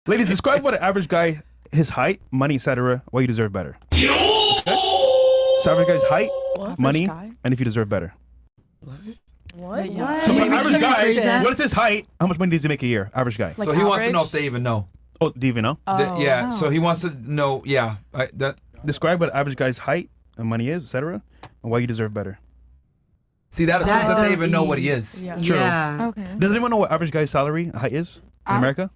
Ladies, describe what an average guy, his height, money, etc. Why you deserve better. Okay? So average guy's height, money, and if you deserve better. What? So for an average guy, what is his height? How much money does he make a year? Average guy. Like so he wants to know if they even know. Oh, do you even know? Yeah. No. So he wants to know. Yeah. Describe what an average guy's height and money is, etc. And why you deserve better. See, that assumes that they even know what he is. Yeah. True. Yeah. Okay. Does anyone know what average guy's salary height is in America?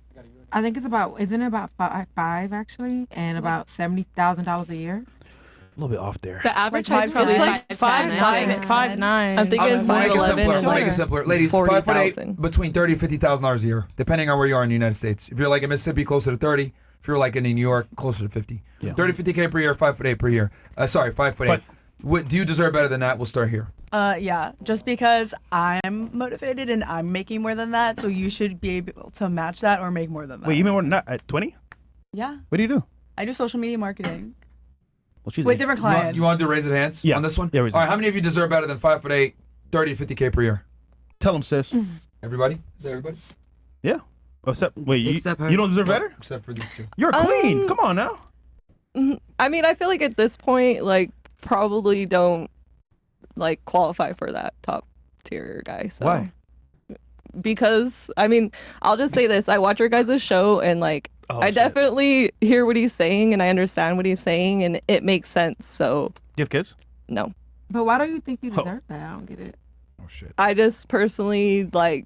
I think it's about, isn't it about five actually, and about $70,000 a year? A little bit off there. The average height's probably like 5'9". I'm thinking We'll make it 5'11". simpler. We'll make it simpler. Ladies, 5'8", between $30,000 and $50,000 a year, depending on where you are in the United States. If you're like in Mississippi, closer to 30. If you're like in New York, closer to 50. Yeah. 50K per year, 5'8" per year. Sorry, 5'8". What, do you deserve better than that? We'll start here. Yeah, just because I'm motivated and I'm making more than that, so you should be able to match that or make more than that. Wait, you mean more than that at 20? Yeah. What do you do? I do social media marketing. Well, she's with different clients. You want to do raise of hands on this one? Yeah, all right, how many of you deserve better than 5'8", 30 to 50K per year? Tell them, sis. Everybody? Is that everybody? Yeah. Except you don't deserve better? Except for these two. You're a queen. Come on now. I mean, I feel like at this point, like, probably don't, like, qualify for that top tier guy. So. Why? Because, I mean, I'll just say this. I watch your guys' show and, like, I definitely hear what he's saying and I understand what he's saying and it makes sense. So. Do you have kids? No. But why do you think you deserve that? I don't get it. Oh, shit. I just personally, like,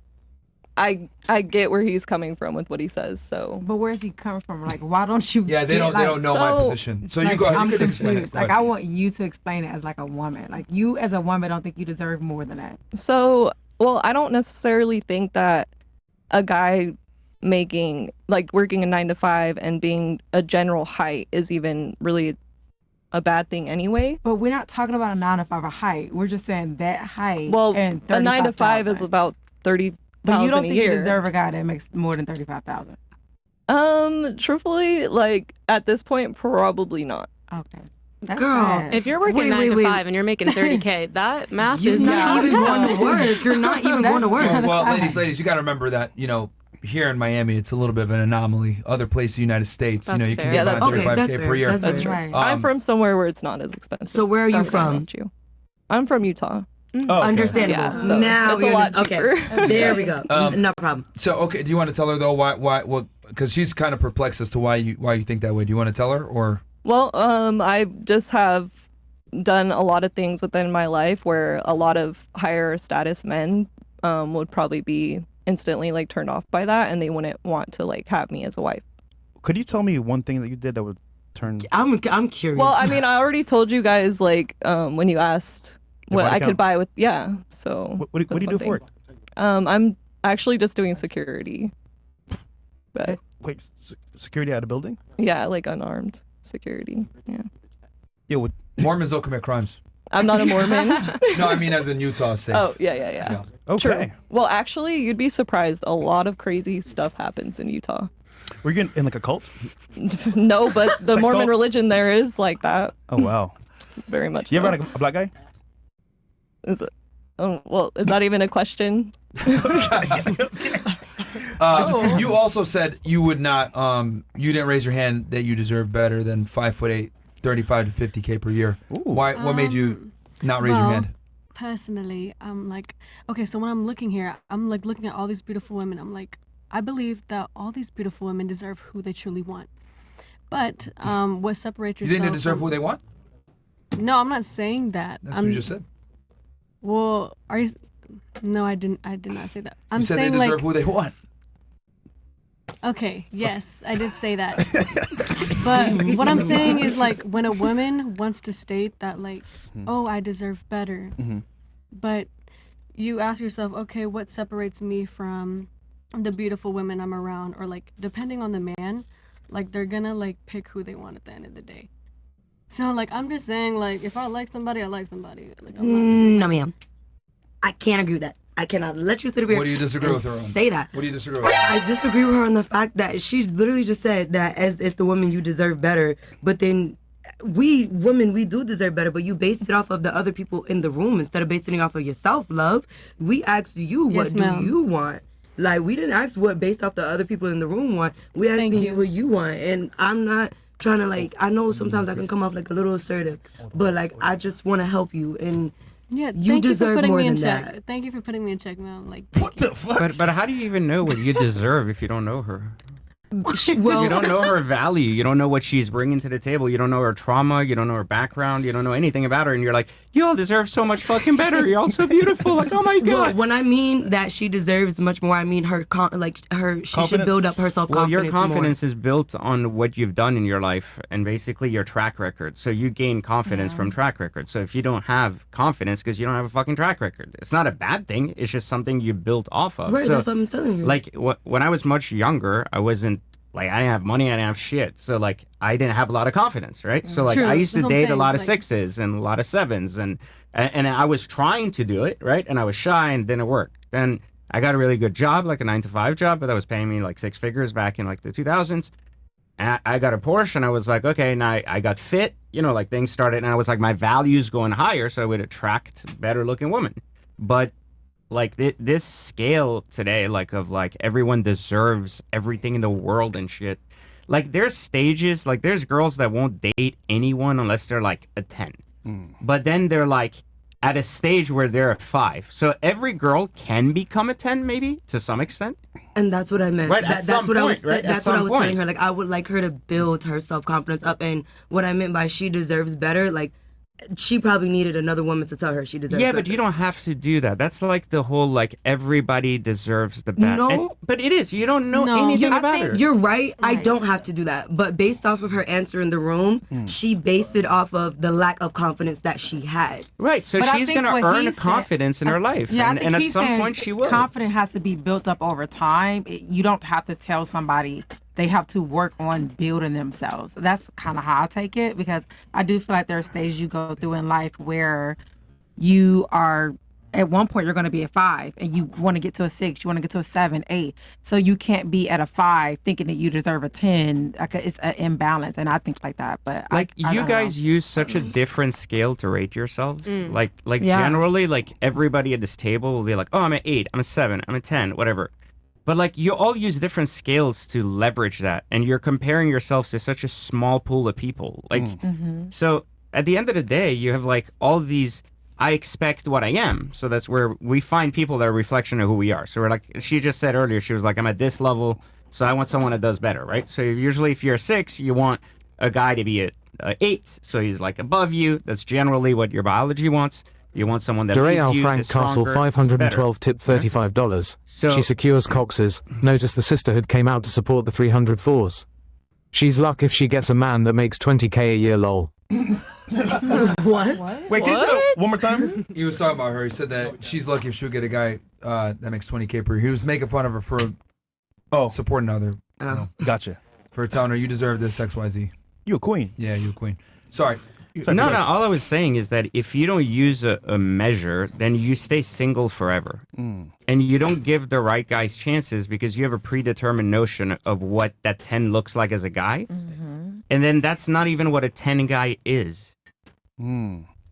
I get where he's coming from with what he says. So. But where's he coming from? Like, why don't you? Yeah, they don't know my position. So like, you go. I'm you could explain confused. it. Like, I want you to explain it as like a woman. Like, you as a woman don't think you deserve more than that. So, well, I don't necessarily think that a guy making, like, working a 9 to 5 and being a general height is even really a bad thing anyway. But we're not talking about a 9 to 5 a height. We're just saying that height. Well, and a 9 to 5 is about 30. But you don't think you deserve a guy that makes more than 35,000? Truthfully, like, at this point, probably not. Okay. That's sad. If you're working 9 to 5 and you're making 30K, that math is not even going to work. You're not even going to work. Well, ladies, you got to remember that, you know, here in Miami, it's a little bit of an anomaly. Other places in the United States, you know, you can get about 35K per year. That's true. I'm from somewhere where it's not as expensive. So where are you from? I'm from Utah. Oh, okay. Understandable. Yeah, so now it's a lot cheaper. Okay, there we go. No problem. So, okay, do you want to tell her though why? Because she's kind of perplexed as to why you think that way. Do you want to tell her or? Well, I just have done a lot of things within my life where a lot of higher status men would probably be instantly like turned off by that, and they wouldn't want to like have me as a wife. Could you tell me one thing that you did that would turn? I'm curious. Well, I mean, I already told you guys like when you asked. What I could buy with, so. What do you do for work? I'm actually just doing security. But wait, security at a building? Yeah, like unarmed security. Yeah. Yeah. Mormons don't commit crimes. I'm not a Mormon. No, I mean as in Utah, safe. Oh yeah. Okay. True. Well, actually, you'd be surprised. A lot of crazy stuff happens in Utah. Were you in like a cult? No, but the Mormon religion there is like that. Oh wow. Very much. You ever had a black guy? Is it? Oh, well, is that even a question? You also said you would not. You didn't raise your hand that you deserve better than 5'8", 35 to 50K per year. Ooh. Why? What made you not raise your hand? Personally, I'm like, okay, so when I'm looking here, I'm like looking at all these beautiful women. I'm like, I believe that all these beautiful women deserve who they truly want. But what separates yourself? You didn't deserve who they want? No, I'm not saying that. That's what you just said. Well, are you? No, I didn't. I did not say that. I'm you said saying they deserve like, who they want. Okay, yes, I did say that. But what I'm saying is like when a woman wants to state that like, oh, I deserve better, but you ask yourself, okay, what separates me from the beautiful women I'm around, or like depending on the man, like they're gonna like pick who they want at the end of the day. So, like, I'm just saying, like, if I like somebody, I like somebody. Like, no, ma'am. I can't agree with that. I cannot let you sit up here. What do you disagree with her on? Say that. What do you disagree with? I disagree with her on the fact that she literally just said that as if the woman you deserve better, but then we women, we do deserve better, but you based it off of the other people in the room instead of basing it off of yourself, love. We asked you, what do you want? Like, we didn't ask what based off the other people in the room want. We asking you what you want. And I'm not trying to, like, I know sometimes I can come off like a little assertive, but like, I just want to help you. And Yeah, you deserve more than check. that. Thank you for putting me in check, Mom. Like, What the fuck? But how do you even know what you deserve if you don't know her? Well, You don't know her value. You don't know what she's bringing to the table. You don't know her trauma. You don't know her background. You don't know anything about her. And you're like, you all deserve so much fucking better. You're all so beautiful. Like, oh my well, God. when I mean that she deserves much more, I mean she should Confidence? build up her self-confidence Well, your confidence more. is built on what you've done in your life and basically your track record. So you gain confidence from track record. So if you don't have confidence because you don't have a fucking track record, it's not a bad thing. It's just something you built off of. Right, So, that's what I'm telling you. like, when I was much younger, I wasn't, like, I didn't have money, I didn't have shit. So, like, I didn't have a lot of confidence, right? So, like, True, I used to that's what I'm date a saying, lot of like- sixes and a lot of sevens. And I was trying to do it, right? And I was shy and didn't work. Then I got a really good job, like a 9-to-5 job, but that was paying me like 6 figures back in like the 2000s. And I got a Porsche and I was like, okay, now I got fit, you know, like things started and I was like, my value's going higher. So I would attract better looking women. But like this scale today, like of like everyone deserves everything in the world and shit. Like there's stages, like there's girls that won't date anyone unless they're like a 10. But then they're like at a stage where they're a 5. So every girl can become a 10 maybe to some extent. And that's what I meant. Right, at some that's what I was. point, right? At That's what I some was point. telling her. Like, I would like her to build her self confidence up. And what I meant by she deserves better, like, she probably needed another woman to tell her she deserves. Yeah, better. but you don't have to do that. That's like the whole like everybody deserves the best. No. But it is. You don't know No. anything I about think her. you're right. I don't have to do that. But based off of her answer in the room, she based it off of the lack of confidence that she had. Right. So But I she's think going to what earn he a said- confidence in her life. Yeah, I and think at he's some saying point she will. confidence has to be built up over time. You don't have to tell somebody they have to work on building themselves. That's kind of how I take it, because I do feel like there are stages you go through in life where you are, at one point you're going to be a 5 and you want to get to a 6, you want to get to a 7, 8. So you can't be at a 5 thinking that you deserve a 10. Like, it's an imbalance, and I think like that. But Like I you don't guys know. use such a different scale to rate yourselves. Like Yeah. generally, like everybody at this table will be like, oh, I'm an 8, I'm a 7, I'm a 10, whatever. But like you all use different scales to leverage that, and you're comparing yourselves to such a small pool of people. Like, so at the end of the day, you have like all these. I expect what I am, so that's where we find people that are a reflection of who we are. So we're like, she just said earlier, she was like, I'm at this level, so I want someone that does better, right? So usually, if you're a 6, you want a guy to be a 8, so he's like above you. That's generally what your biology wants. You want someone that leads Durayal you, Frank is Castle stronger, is 512 better. tip $35. So- She secures Cox's. Notice the sisterhood came out to support the 300 fours. She's luck if she gets a man that makes 20k a year lol. What? Wait, can you say that one more time? He was talking about her. He said that she's lucky if she'll get a guy that makes 20K per year. He was making fun of her for supporting other. Gotcha. For telling her you deserve this XYZ. You a queen. Yeah, you a queen. Sorry. No, all I was saying is that if you don't use a measure, then you stay single forever. And you don't give the right guys chances because you have a predetermined notion of what that 10 looks like as a guy. And then that's not even what a 10 guy is.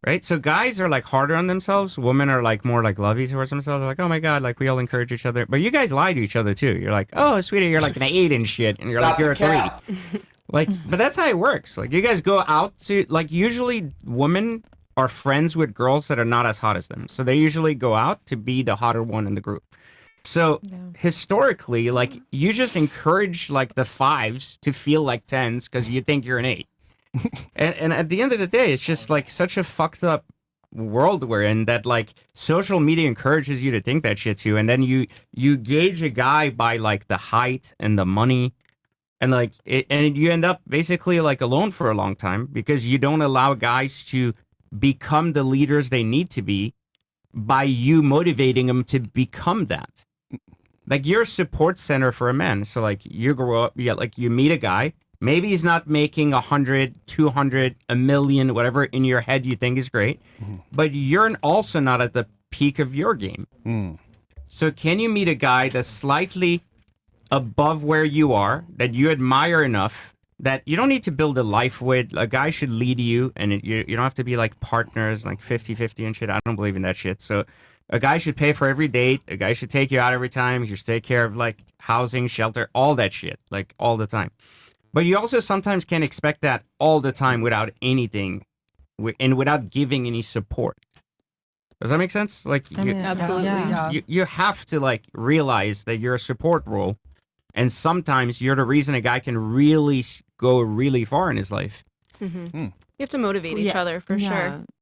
Right? So guys are like harder on themselves. Women are like more like lovey towards themselves. They're like, oh my God, like we all encourage each other. But you guys lie to each other too. You're like, oh, sweetie, you're like an 8 and shit. And you're like, you're a 3. Like, but that's how it works. Like, you guys go out to, like, usually women are friends with girls that are not as hot as them. So they usually go out to be the hotter one in the group. So historically, like, you just encourage, like, the 5s to feel like 10s because you think you're an 8. and at the end of the day, it's just, like, such a fucked up world we're in that, like, social media encourages you to think that shit too. And then you gauge a guy by, like, the height and the money. And like, and you end up basically like alone for a long time because you don't allow guys to become the leaders they need to be by you motivating them to become that. Like, you're a support center for a man. So like, you grow up, like you meet a guy, maybe he's not making 100, 200, a million, whatever in your head you think is great, but you're also not at the peak of your game. So can you meet a guy that's slightly above where you are, that you admire enough that you don't need to build a life with? A guy should lead you, and you don't have to be like partners, like 50-50 and shit. I don't believe in that shit. So A guy should pay for every date. A guy should take you out every time. He should take care of like housing, shelter, all that shit, like all the time. But you also sometimes can't expect that all the time without anything and without giving any support. Does that make sense? Like, Absolutely. you have to like realize that you're a support role, and sometimes you're the reason a guy can really go really far in his life. You have to motivate each other for sure.